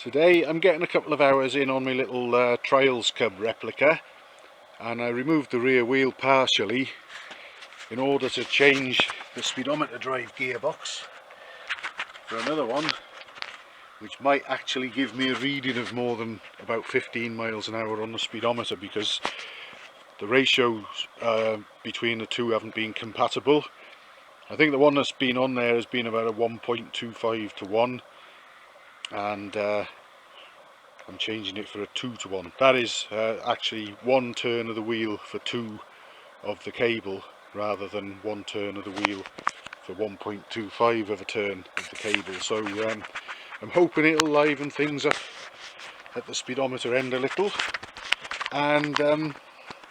Today I'm getting a couple of hours in on my little Tiger Cub replica, and I removed the rear wheel partially in order to change the speedometer drive gearbox for another one which might actually give me a reading of more than about 15 miles an hour on the speedometer, because the ratios between the two haven't been compatible. I think the one that's been on there has been about a 1.25 to 1, and I'm changing it for a 2 to 1. That is actually one turn of the wheel for 2 of the cable, rather than one turn of the wheel for 1.25 of a turn of the cable. So I'm hoping it'll liven things up at the speedometer end a little. And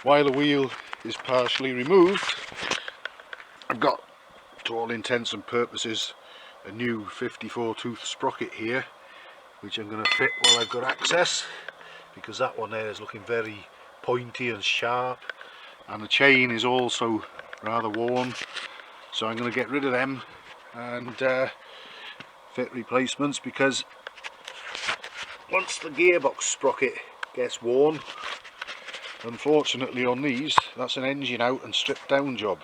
while the wheel is partially removed, I've got, to all intents and purposes, a new 54 tooth sprocket here, which I'm going to fit while I've got access, because that one there is looking very pointy and sharp, and the chain is also rather worn, so I'm going to get rid of them and fit replacements, because once the gearbox sprocket gets worn, unfortunately on these, that's an engine out and stripped down job.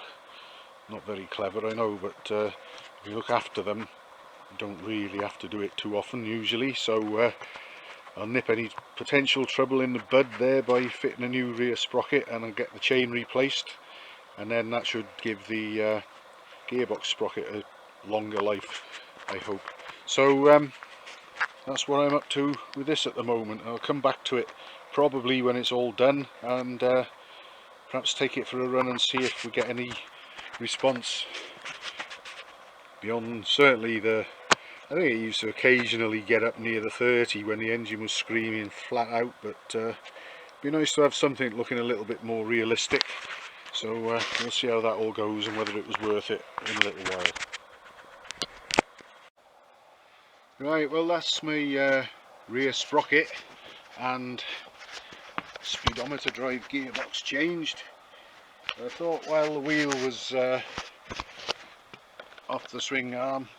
Not very clever, I know, but if you look after them, you don't really have to do it too often usually, so I'll nip any potential trouble in the bud there by fitting a new rear sprocket, and I'll get the chain replaced, and then that should give the gearbox sprocket a longer life, I hope. So that's what I'm up to with this at the moment. I'll come back to it probably when it's all done, and perhaps take it for a run and see if we get any response beyond certainly the, I think it used to occasionally get up near the 30 when the engine was screaming flat out, but it'd be nice to have something looking a little bit more realistic. So we'll see how that all goes and whether it was worth it in a little while. Right, well, that's my rear sprocket and speedometer drive gearbox changed. I thought while the wheel was off the swing arm,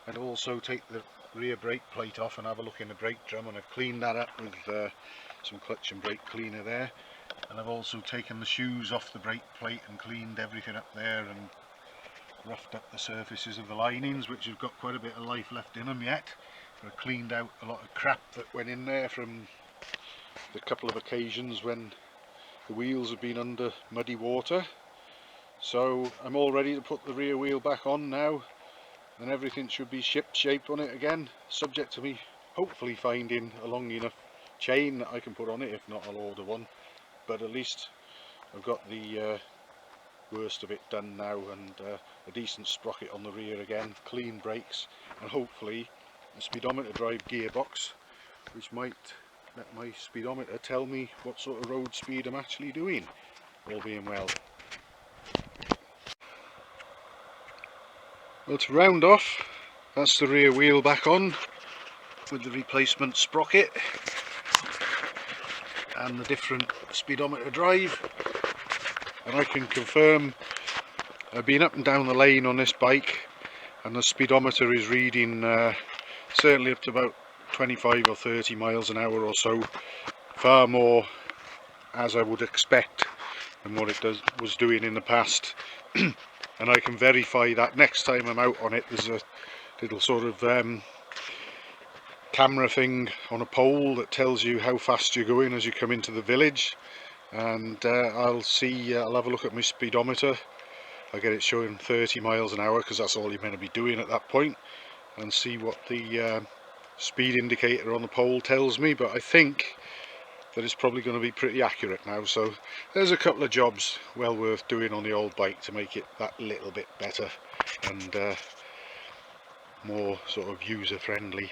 I'd also take the rear brake plate off and have a look in the brake drum, and I've cleaned that up with some clutch and brake cleaner there, and I've also taken the shoes off the brake plate and cleaned everything up there and roughed up the surfaces of the linings, which have got quite a bit of life left in them yet. I've cleaned out a lot of crap that went in there from the couple of occasions when the wheels have been under muddy water. So I'm all ready to put the rear wheel back on now, and everything should be ship shape on it again, subject to me hopefully finding a long enough chain that I can put on it. If not, I'll order one, but at least I've got the worst of it done now, and a decent sprocket on the rear again, clean brakes, and hopefully a speedometer drive gearbox, which might let my speedometer tell me what sort of road speed I'm actually doing, all being well. Well, to round off, that's the rear wheel back on with the replacement sprocket and the different speedometer drive, and I can confirm I've been up and down the lane on this bike, and the speedometer is reading certainly up to about 25 or 30 miles an hour or so, far more as I would expect than what it was doing in the past. And I can verify that next time I'm out on it. There's a little sort of camera thing on a pole that tells you how fast you're going as you come into the village, and I'll have a look at my speedometer. I'll get it showing 30 miles an hour, because that's all you're meant to be doing at that point, and see what the speed indicator on the pole tells me. But I think that it's probably going to be pretty accurate now, so there's a couple of jobs well worth doing on the old bike to make it that little bit better and more sort of user friendly.